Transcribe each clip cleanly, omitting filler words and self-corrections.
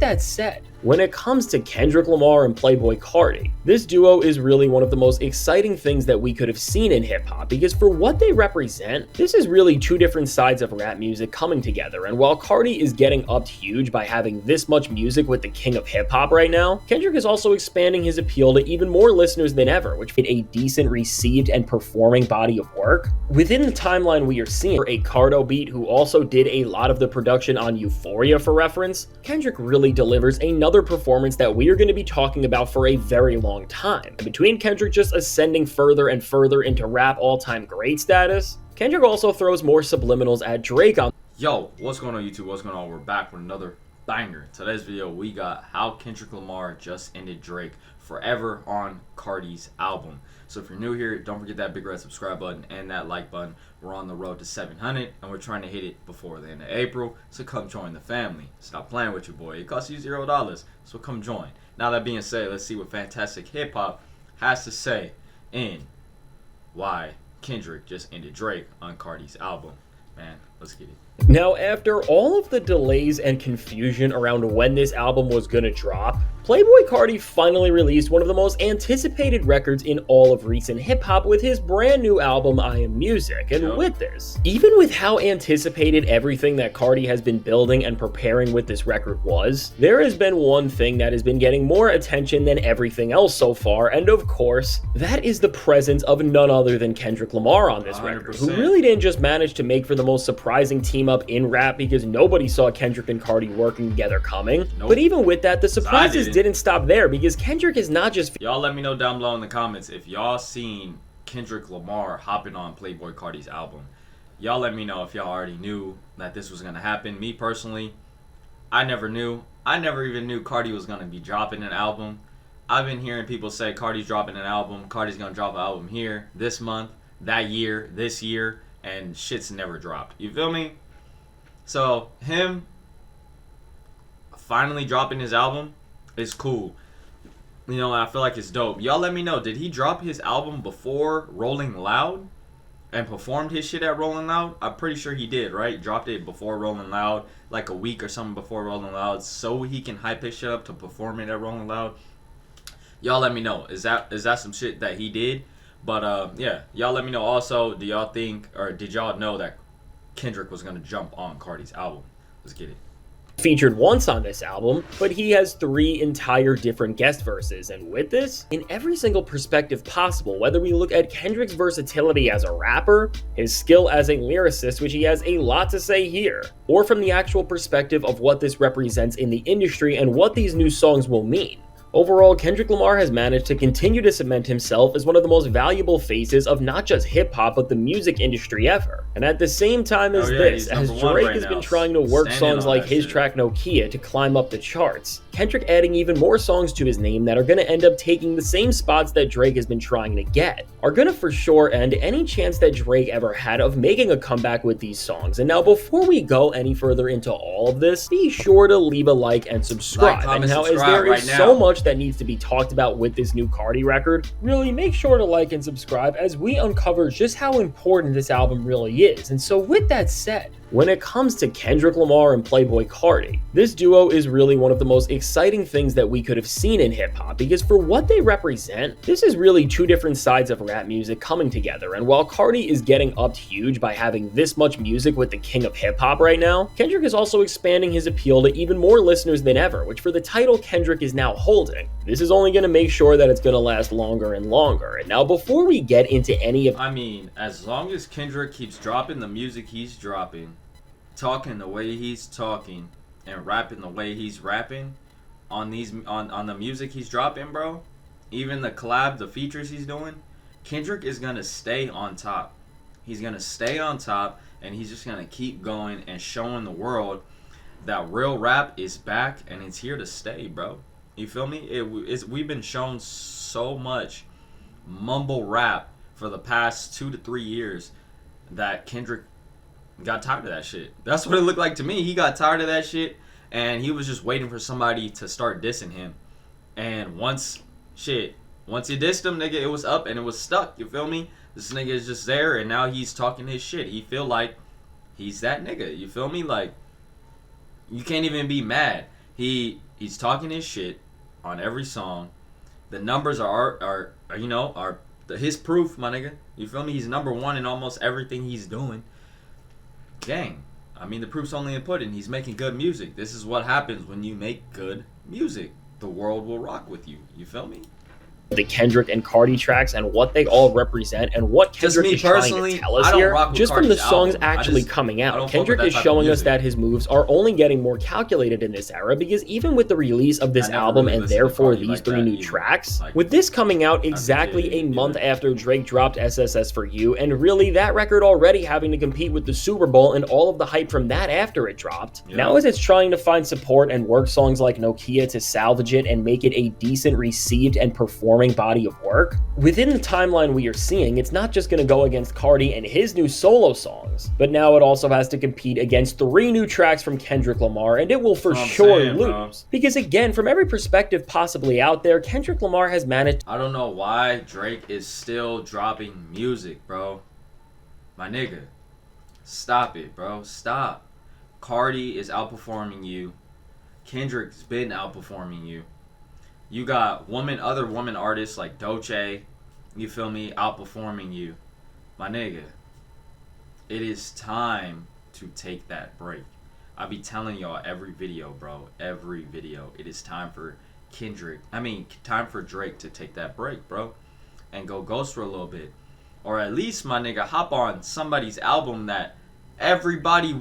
that said, when it comes to Kendrick Lamar and Playboii Carti, this duo is really one of the most exciting things that we could have seen in hip-hop, because for what they represent, this is really two different sides of rap music coming together. And while Carti is getting upped huge by having this much music with the king of hip-hop right now, Kendrick is also expanding his appeal to even more listeners than ever, which made a decent received and performing body of work. Within the timeline we are seeing, for a Cardo beat who also did a lot of the production on Euphoria for reference, Kendrick really delivers another performance that we are going to be talking about for a very long time. And between Kendrick just ascending further and further into rap all-time great status, Kendrick also throws more subliminals at Drake on. Yo, what's going on YouTube? What's going on? We're back with another banger. Today's video we got how Kendrick Lamar just ended Drake forever on Carti's album. So if you're new here, don't forget that big red subscribe button and that like button. We're on the road to 700 and we're trying to hit it before the end of April. So come join the family. Stop playing with your boy. It costs you $0. So come join. Now that being said, let's see what Fantastic Hip Hop has to say in why Kendrick just ended Drake on Carti's album. Man, let's get it. Now, after all of the delays and confusion around when this album was gonna drop, Playboii Carti finally released one of the most anticipated records in all of recent hip-hop with his brand new album, I Am Music. And with this, even with how anticipated everything that Carti has been building and preparing with this record was, there has been one thing that has been getting more attention than everything else so far, and of course, that is the presence of none other than Kendrick Lamar on this 100%. record, who really didn't just manage to make for the most surprising team up in rap, because nobody saw Kendrick and Carti working together coming. Nope. But even with that, the surprises didn't stop there, because Kendrick is not just... Y'all let me know down below in the comments if y'all seen Kendrick Lamar hopping on Playboii Carti's album. Y'all let me know if y'all already knew that this was going to happen. Me personally, I never knew. I never even knew Carti was going to be dropping an album. I've been hearing people say Carti's dropping an album. Carti's going to drop an album here, this month, that year, this year, and shit's never dropped. You feel me? So, him finally dropping his album is cool. You know, I feel like it's dope. Y'all let me know, did he drop his album before Rolling Loud and performed his shit at Rolling Loud? I'm pretty sure he did, right? Dropped it before Rolling Loud, like a week or something before Rolling Loud, so he can hype his shit up to perform it at Rolling Loud. Y'all let me know. Is that some shit that he did? But yeah, y'all let me know also, do y'all think, or did y'all know that Kendrick was going to jump on Carti's album? Let's get it. Featured once on this album, but he has 3 entire different guest verses, and with this, in every single perspective possible, whether we look at Kendrick's versatility as a rapper, his skill as a lyricist, which he has a lot to say here, or from the actual perspective of what this represents in the industry and what these new songs will mean. Overall, Kendrick Lamar has managed to continue to cement himself as one of the most valuable faces of not just hip-hop, but the music industry ever. And at the same time as as Drake has been trying to work songs like his track Nokia to climb up the charts, Kendrick adding even more songs to his name that are going to end up taking the same spots that Drake has been trying to get, are going to for sure end any chance that Drake ever had of making a comeback with these songs. And now, before we go any further into all of this, be sure to leave a like and subscribe. And now, as there is so much that needs to be talked about with this new Carti record, really make sure to like and subscribe as we uncover just how important this album really is. And so with that said, when it comes to Kendrick Lamar and Playboii Carti, this duo is really one of the most exciting things that we could have seen in hip-hop, because for what they represent, this is really two different sides of rap music coming together. And while Carti is getting upped huge by having this much music with the king of hip-hop right now, Kendrick is also expanding his appeal to even more listeners than ever, which for the title Kendrick is now holding, this is only going to make sure that it's going to last longer and longer. And now, before we get into any of... I mean, as long as Kendrick keeps dropping the music he's dropping, talking the way he's talking, and rapping the way he's rapping on the music he's dropping, bro, even the collab, the features he's doing, Kendrick is gonna stay on top. He's gonna stay on top, and he's just gonna keep going and showing the world that real rap is back and it's here to stay, bro. You feel me? We've been shown so much mumble rap for the past 2 to 3 years that Kendrick got tired of that shit. That's what it looked like to me. He got tired of that shit, and he was just waiting for somebody to start dissing him. And once he dissed him, nigga, it was up and it was stuck. You feel me? This nigga is just there, and now he's talking his shit. He feel like he's that nigga. You feel me? Like, you can't even be mad. He He's talking his shit on every song. The numbers are his proof, my nigga. You feel me? He's number one in almost everything he's doing. Gang. I mean, the proof's only in pudding. He's making good music. This is what happens when you make good music. The world will rock with you. You feel me? The Kendrick and Cardi tracks and what they all represent and what Kendrick is trying to tell us here. Just from the songs actually coming out, Kendrick is showing us that his moves are only getting more calculated in this era, because even with the release of this album and therefore these three new tracks, with this coming out exactly a month after Drake dropped SSS for You, and really that record already having to compete with the Super Bowl and all of the hype from that after it dropped, now as it's trying to find support and work songs like Nokia to salvage it and make it a decent received and performing body of work, within the timeline we are seeing, it's not just going to go against Cardi and his new solo songs, but now it also has to compete against 3 new tracks from Kendrick Lamar, and it will for sure lose. Because again, from every perspective possibly out there, Kendrick Lamar has managed. I don't know why Drake is still dropping music, bro. My nigga, stop it, bro. Stop. Cardi is outperforming you. Kendrick's been outperforming you. You got other woman artists like Doce, you feel me, outperforming you. My nigga, it is time to take that break. I be telling y'all every video, bro, every video. It is time for time for Drake to take that break, bro, and go ghost for a little bit. Or at least, my nigga, hop on somebody's album that everybody's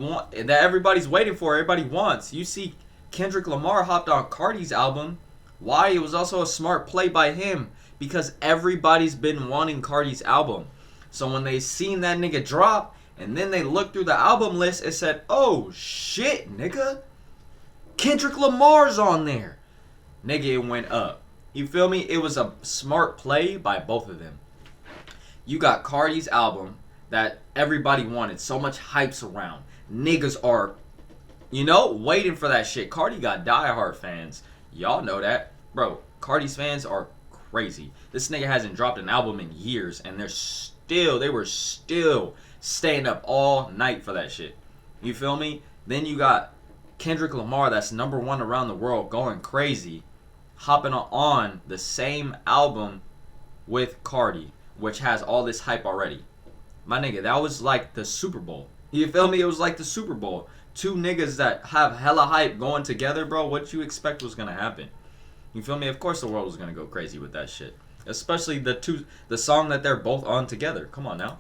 waiting for, everybody wants. You see Kendrick Lamar hopped on Cardi's album. Why? It was also a smart play by him, because everybody's been wanting Cardi's album. So when they seen that nigga drop, and then they looked through the album list, it said, oh shit, nigga, Kendrick Lamar's on there. Nigga, it went up. You feel me? It was a smart play by both of them. You got Cardi's album that everybody wanted, so much hype's around. Niggas are, waiting for that shit. Cardi got diehard fans. Y'all know that. Bro, Cardi's fans are crazy. This nigga hasn't dropped an album in years, and they were still staying up all night for that shit. You feel me? Then you got Kendrick Lamar, that's number one around the world, going crazy, hopping on the same album with Cardi, which has all this hype already. My nigga, that was like the Super Bowl. You feel me? It was like the Super Bowl. 2 niggas that have hella hype going together, bro. What you expect was gonna happen? You feel me? Of course the world was gonna go crazy with that shit. Especially the song that they're both on together. Come on now.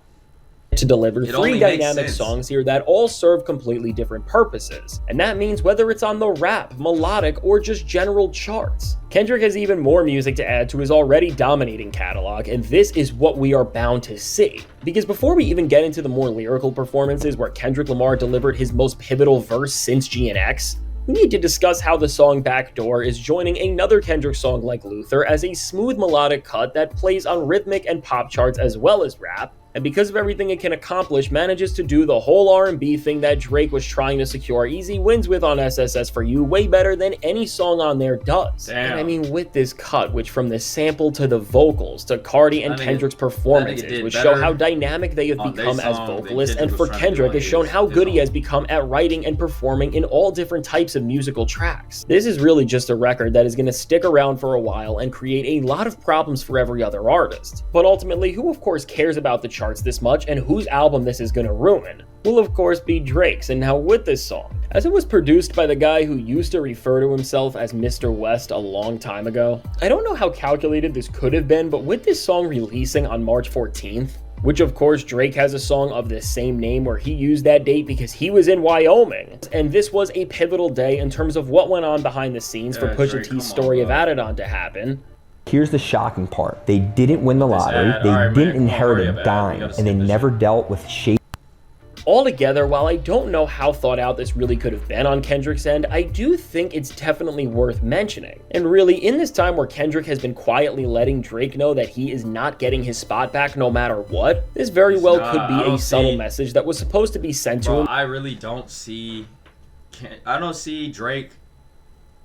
To deliver 3 dynamic songs here that all serve completely different purposes. And that means whether it's on the rap, melodic, or just general charts. Kendrick has even more music to add to his already dominating catalog, and this is what we are bound to see. Because before we even get into the more lyrical performances where Kendrick Lamar delivered his most pivotal verse since GNX, we need to discuss how the song Backdoor is joining another Kendrick song like Luther as a smooth melodic cut that plays on rhythmic and pop charts as well as rap, and because of everything it can accomplish, manages to do the whole R&B thing that Drake was trying to secure easy wins with on SSS for You way better than any song on there does. Damn. And I mean, with this cut, which from the sample to the vocals to Cardi and Kendrick's performances, which show how dynamic they have become as vocalists, and for Kendrick has shown how good he has become at writing and performing in all different types of musical tracks. This is really just a record that is going to stick around for a while and create a lot of problems for every other artist. But ultimately, who of course cares about the charts this much, and whose album this is going to ruin will of course be Drake's. And now with this song, as it was produced by the guy who used to refer to himself as Mr. West a long time ago, I don't know how calculated this could have been, but with this song releasing on March 14th, which of course Drake has a song of the same name where he used that date because he was in Wyoming, and this was a pivotal day in terms of what went on behind the scenes for Pusha T's story of Adidon to happen. Here's the shocking part. They didn't win the lottery, they didn't inherit a dime, and they never dealt with shady. Altogether, while I don't know how thought out this really could have been on Kendrick's end, I do think it's definitely worth mentioning. And really, in this time where Kendrick has been quietly letting Drake know that he is not getting his spot back no matter what, this very well could be a subtle message that was supposed to be sent to him. I really don't see Drake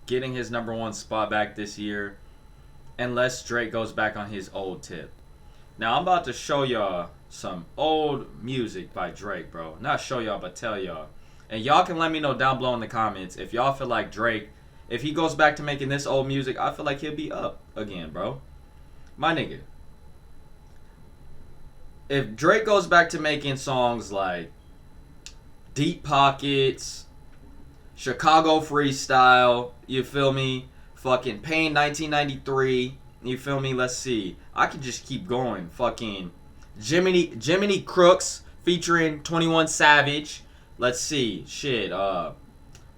getting his #1 spot back this year unless Drake goes back on his old tip. Now, I'm about to show y'all some old music by Drake, bro. Not show y'all, but tell y'all. And y'all can let me know down below in the comments if y'all feel like Drake if he goes back to making this old music, I feel like he'll be up again, bro. My nigga. If Drake goes back to making songs like Deep Pockets, Chicago Freestyle, you feel me? Fucking Pain 1993, you feel me? Let's see. I could just keep going. Fucking Jiminy Crooks featuring 21 Savage. Let's see. Shit.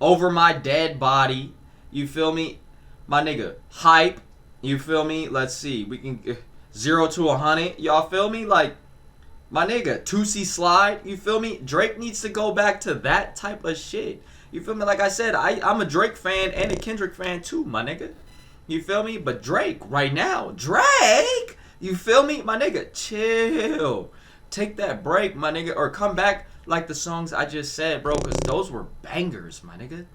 Over My Dead Body. You feel me? My nigga. Hype. You feel me? Let's see. We can 0 to 100. Y'all feel me? Like, my nigga. 2C Slide. You feel me? Drake needs to go back to that type of shit. You feel me? Like I said, I'm a Drake fan and a Kendrick fan too, my nigga. You feel me? But Drake, right now. Drake! You feel me? My nigga, chill. Take that break, my nigga. Or come back like the songs I just said, bro. Because those were bangers, my nigga.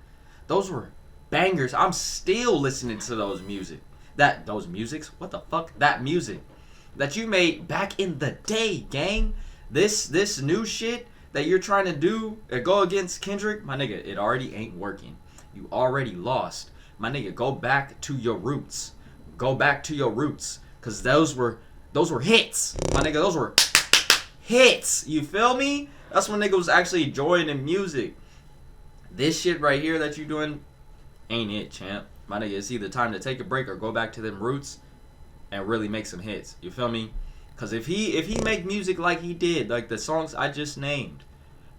Those were bangers. I'm still listening to those music. Those musics? What the fuck? That music that you made back in the day, gang. This new shit that you're trying to do go against Kendrick, my nigga, it already ain't working. You already lost. My nigga, go back to your roots. Go back to your roots. Cause those were hits. My nigga, those were hits. You feel me? That's when nigga was actually enjoying the music. This shit right here that you doing ain't it, champ. My nigga, it's either time to take a break or go back to them roots and really make some hits. You feel me? Cause if he make music like he did, like the songs I just named,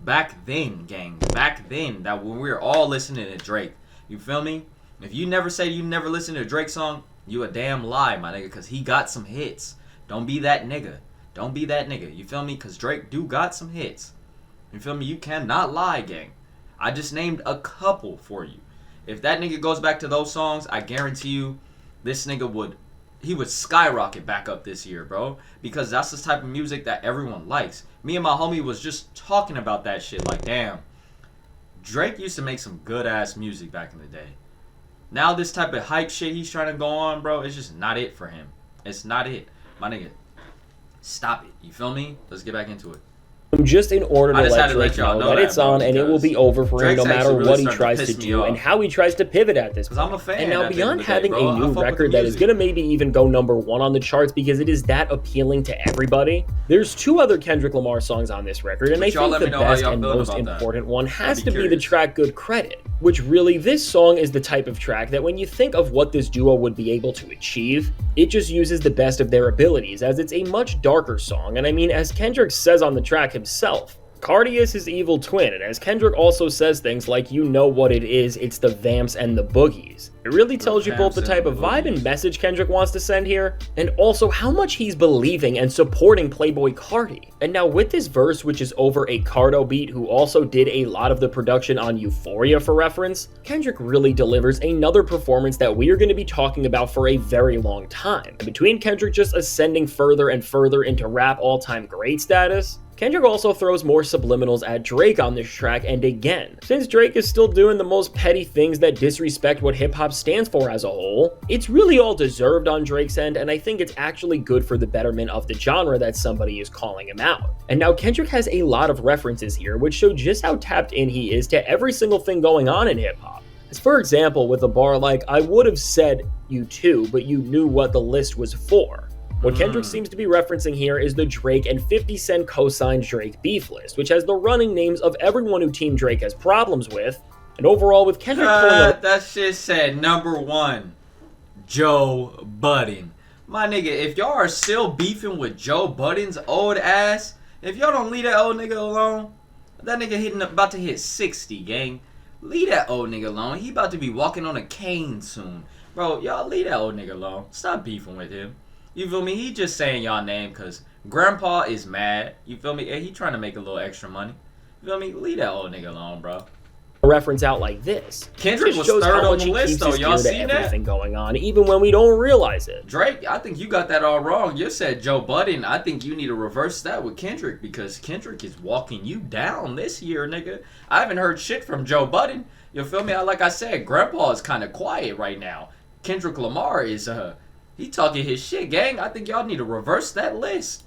back then, gang, back then, that when we were all listening to Drake, you feel me? If you never say you never listened to a Drake song, you a damn lie, my nigga, cause he got some hits. Don't be that nigga. Don't be that nigga. You feel me? Cause Drake do got some hits. You feel me? You cannot lie, gang. I just named a couple for you. If that nigga goes back to those songs, I guarantee you, this nigga would skyrocket back up this year, bro. Because that's the type of music that everyone likes. Me and my homie was just talking about that shit. Like, damn, Drake used to make some good ass music back in the day. Now this type of hype shit he's trying to go on, bro, it's just not it for him. It's not it. My nigga, stop it. You feel me? Let's get back into it. Just in order to let Drake know that it's on and it will be over for him no matter what he tries to do and how he tries to pivot at this point. I'm a fan. And now beyond having a new record that is going to maybe even go #1 on the charts because it is that appealing to everybody, there's 2 other Kendrick Lamar songs on this record, and I think the best and most important one has to be the track Good Credit, which really, this song is the type of track that when you think of what this duo would be able to achieve, it just uses the best of their abilities, as it's a much darker song. And I mean, as Kendrick says on the track himself, Carti is his evil twin, and as Kendrick also says things like, you know what it is, it's the vamps and the boogies. It really tells you both the type of vibe and message Kendrick wants to send here, and also how much he's believing and supporting Playboii Carti. And now with this verse, which is over a Cardo beat who also did a lot of the production on Euphoria for reference, Kendrick really delivers another performance that we are going to be talking about for a very long time. And between Kendrick just ascending further and further into rap all-time great status, Kendrick also throws more subliminals at Drake on this track, and again, since Drake is still doing the most petty things that disrespect what hip-hop stands for as a whole, it's really all deserved on Drake's end, and I think it's actually good for the betterment of the genre that somebody is calling him out. And now Kendrick has a lot of references here, which show just how tapped in he is to every single thing going on in hip-hop. As for example, with a bar like, I would have said you too, but you knew what the list was for. What Kendrick seems to be referencing here is the Drake and 50 Cent co-signed Drake beef list, which has the running names of everyone who Team Drake has problems with, and overall with Kendrick that shit said #1, Joe Budden. My nigga, if y'all are still beefing with Joe Budden's old ass, if y'all don't leave that old nigga alone, that nigga about to hit 60, gang. Leave that old nigga alone. He about to be walking on a cane soon. Bro, y'all leave that old nigga alone. Stop beefing with him. You feel me? He just saying y'all name because Grandpa is mad. You feel me? He trying to make a little extra money. You feel me? Leave that old nigga alone, bro. Reference out like this. Kendrick was third on the list, though. Y'all see that? Everything going on, even when we don't realize it. Drake, I think you got that all wrong. You said Joe Budden. I think you need to reverse that with Kendrick because Kendrick is walking you down this year, nigga. I haven't heard shit from Joe Budden. You feel me? Like I said, Grandpa is kind of quiet right now. Kendrick Lamar is he talking his shit, gang. I think y'all need to reverse that list.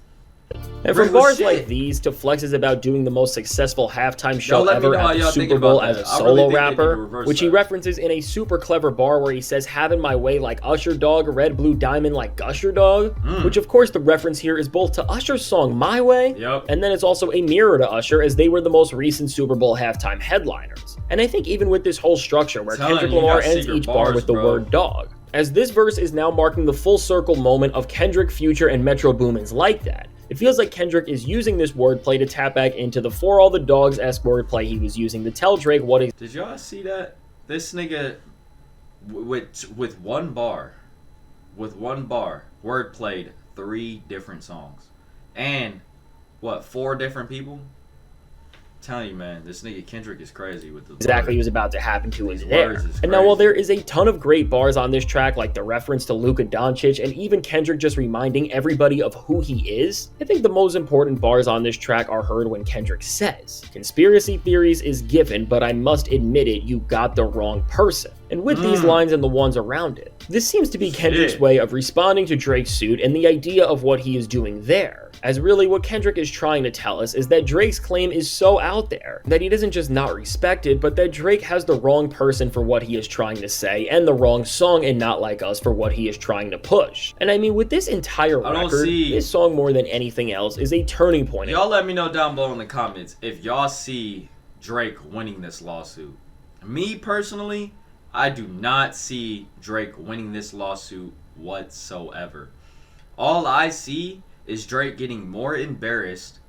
And from bars like these to flexes about doing the most successful halftime show ever at the Super Bowl as a solo rapper, which he references in a super clever bar where he says having my way like Usher dog, red blue diamond like Gusher dog, which of course the reference here is both to Usher's song My Way, and then it's also a mirror to Usher as they were the most recent Super Bowl halftime headliners. And I think even with this whole structure where Kendrick Lamar ends each bar with the word dog, as this verse is now marking the full circle moment of Kendrick, Future, and Metro Boomin's Like That. It feels like Kendrick is using this wordplay to tap back into the For All the Dogs-esque wordplay he was using to tell Drake what he... Did y'all see that? This nigga, with one bar, wordplayed 3 different songs. And, 4 different people? Telling you, man, this nigga Kendrick is crazy with the exactly was about to happen to his there. And now while there is a ton of great bars on this track, like the reference to Luka Doncic and even Kendrick just reminding everybody of who he is, I think the most important bars on this track are heard when Kendrick says, "Conspiracy theories is given, but I must admit it, you got the wrong person." And with these lines and the ones around it, this seems to be Kendrick's way of responding to Drake's suit and the idea of what he is doing there. As really what Kendrick is trying to tell us is that Drake's claim is so out there that he doesn't just not respect it, but that Drake has the wrong person for what he is trying to say and the wrong song and Not Like Us for what he is trying to push. And I mean, with this entire record, this song more than anything else is a turning point. Y'all let me know down below in the comments if y'all see Drake winning this lawsuit. Me personally, I do not see Drake winning this lawsuit whatsoever. All I see is Drake getting more embarrassed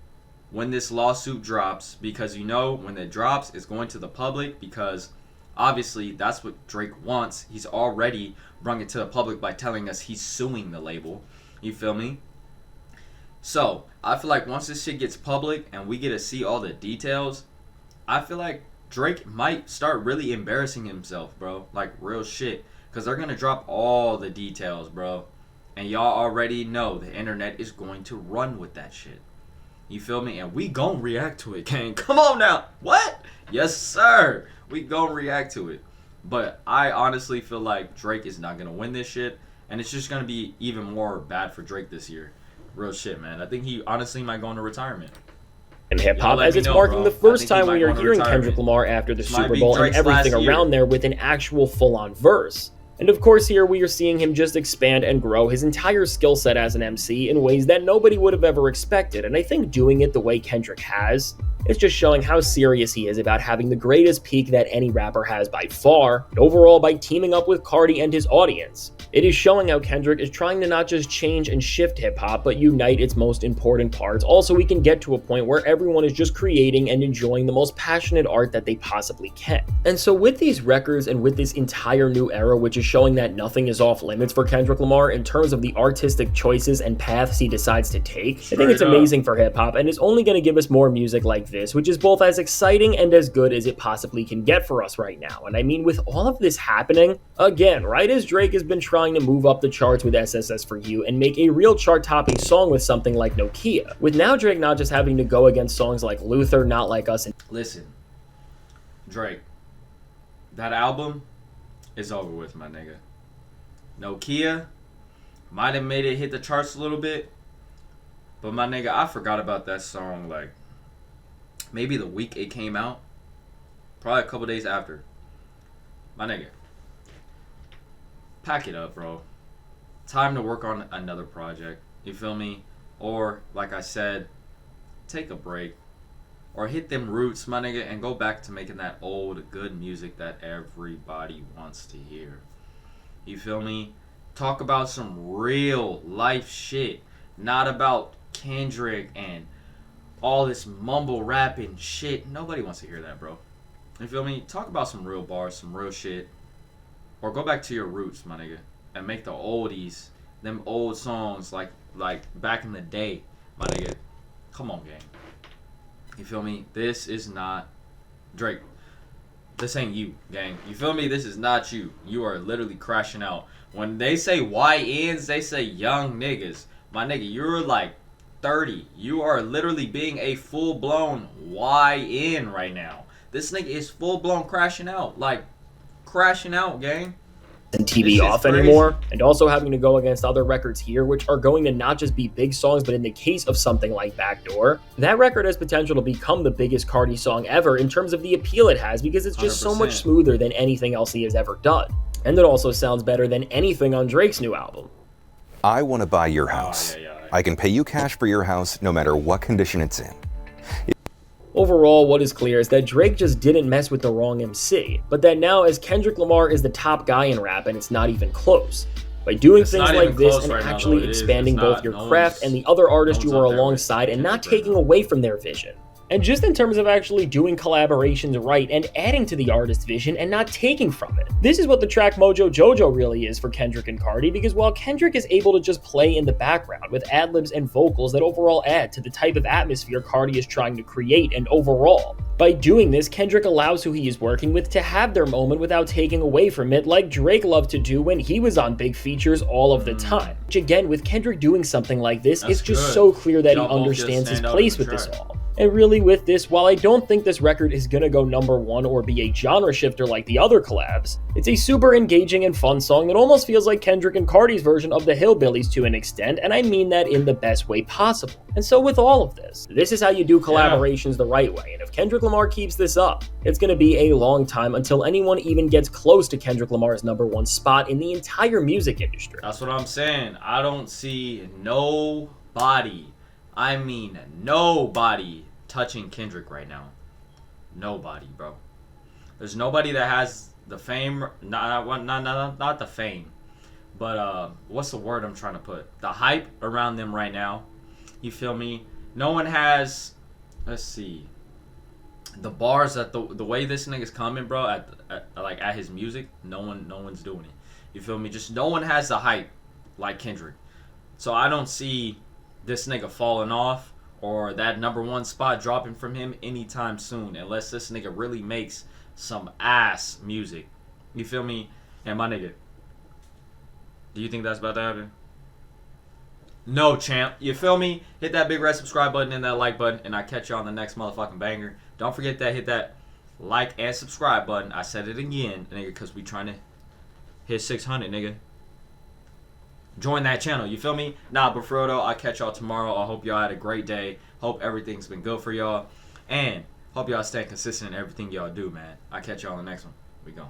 when this lawsuit drops, because you know when it drops it's going to the public, because obviously that's what Drake wants. He's already brought it to the public by telling us he's suing the label. You feel me? So I feel like once this shit gets public and we get to see all the details, I feel like Drake might start really embarrassing himself, bro. Like real shit, because they're gonna drop all the details, bro. And y'all already know the internet is going to run with that shit. You feel me? And we gon' react to it, gang. Come on now. What? Yes, sir. We gon' react to it. But I honestly feel like Drake is not gonna win this shit. And it's just gonna be even more bad for Drake this year. Real shit, man. I think he honestly might go into retirement. And hip-hop, as it's marking the first time we are hearing Kendrick Lamar after the Super Bowl and everything around there with an actual full-on verse. And of course here we are seeing him just expand and grow his entire skill set as an MC in ways that nobody would have ever expected, and I think doing it the way Kendrick has, is just showing how serious he is about having the greatest peak that any rapper has by far, and overall by teaming up with Carti and his audience. It is showing how Kendrick is trying to not just change and shift hip-hop, but unite its most important parts, also we can get to a point where everyone is just creating and enjoying the most passionate art that they possibly can. And so with these records and with this entire new era, which is showing that nothing is off limits for Kendrick Lamar in terms of the artistic choices and paths he decides to take, I think it's amazing for hip-hop, and it's only going to give us more music like this, which is both as exciting and as good as it possibly can get for us right now. And I mean, with all of this happening, again, right as Drake has been trying to move up the charts with SSS for You and make a real chart-topping song with something like Nokia, with now Drake not just having to go against songs like Luther, Not Like Us, and... Listen, Drake, that album is over with, my nigga. Nokia might have made it hit the charts a little bit, but my nigga, I forgot about that song like maybe the week it came out, probably a couple days after. My nigga, pack it up, bro. Time to work on another project. You feel me? Or like I said, take a break. Or hit them roots, my nigga, and go back to making that old, good music that everybody wants to hear. You feel me? Talk about some real life shit. Not about Kendrick and all this mumble rapping shit. Nobody wants to hear that, bro. You feel me? Talk about some real bars, some real shit. Or go back to your roots, my nigga, and make the oldies, them old songs like back in the day, my nigga. Come on, gang. You feel me? This is not Drake. This ain't you, gang. You feel me? This is not you. You are literally crashing out. When they say YNs, they say young niggas. My nigga, you're like 30. You are literally being a full-blown YN right now. This nigga is full-blown crashing out. Like, crashing out, gang. and TV off anymore, and also having to go against other records here, which are going to not just be big songs, but in the case of something like Backdoor, that record has potential to become the biggest Carti song ever in terms of the appeal it has, because it's just 100%. So much smoother than anything else he has ever done. And it also sounds better than anything on Drake's new album. I want to buy your house. I can pay you cash for your house no matter what condition it's in. Overall, what is clear is that Drake just didn't mess with the wrong MC, but that now as Kendrick Lamar is the top guy in rap and it's not even close. By doing things like this and actually expanding both your craft and the other artists you are alongside and not taking away from their vision. And just in terms of actually doing collaborations right and adding to the artist's vision and not taking from it. This is what the track Mojo Jojo really is for Kendrick and Carti, because while Kendrick is able to just play in the background with ad-libs and vocals that overall add to the type of atmosphere Carti is trying to create, and overall, by doing this, Kendrick allows who he is working with to have their moment without taking away from it, like Drake loved to do when he was on big features all of the time. Which again, with Kendrick doing something like this, it's just so clear that he understands his place with this all. And really with this, while I don't think this record is gonna go #1 or be a genre shifter like the other collabs, it's a super engaging and fun song that almost feels like Kendrick and Carti's version of the Hillbillies to an extent, and I mean that in the best way possible. And so with all of this is how you do collaborations the right way, and if Kendrick Lamar keeps this up, it's gonna be a long time until anyone even gets close to Kendrick Lamar's #1 spot in the entire music industry. That's what I'm saying. I don't see nobody, I mean nobody, touching Kendrick right now. Nobody, bro. There's nobody that has the fame, not the fame, but what's the word I'm trying to put? The hype around them right now. You feel me? No one has, let's see, the bars that the way this nigga's coming, bro, at his music, no one's doing it. You feel me? Just no one has the hype like Kendrick. So I don't see this nigga falling off or that #1 spot dropping from him anytime soon, unless this nigga really makes some ass music. You feel me? And my nigga, do you think that's about to happen? No, champ. You feel me? Hit that big red subscribe button and that like button, and I catch you on the next motherfucking banger. Don't forget that, hit that like and subscribe button. I said it again, nigga, because we trying to hit 600, nigga. Join that channel, you feel me? Nah, but for real though, I'll catch y'all tomorrow. I hope y'all had a great day. Hope everything's been good for y'all. And hope y'all stay consistent in everything y'all do, man. I'll catch y'all on the next one.